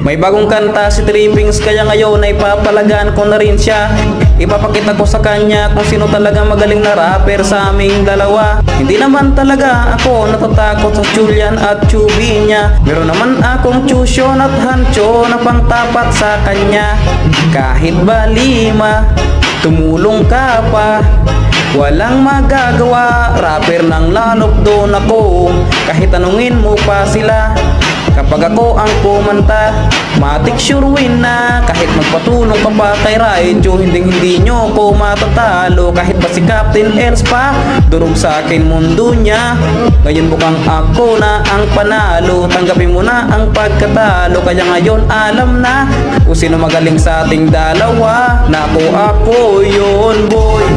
May bagong kanta si Trippings, kaya ngayon ay papalagaan ko na rin siya. Ipapakita ko sa kanya kung sino talaga magaling na rapper sa aming dalawa. Hindi naman talaga ako natatakot sa Julian at Chubby niya. Meron naman akong Chusyon at Hancho na pangtapat sa kanya. Kahit ba lima, tumulong ka pa, walang magagawa. Rapper ng lanop doon ako, kahit tanungin mo pa sila. Kapag ako ang kumanta, matik sure win na. Kahit magpatulong ka pa kay Raicho, hindi nyo ko matatalo. Kahit pa si Captain Els pa, durog sa akin mundo niya. Ngayon mukhang ako na ang panalo, tanggapin mo na ang pagkatalo. Kaya ngayon alam na kung sino magaling sa ating dalawa. Naku, ako yun, boy.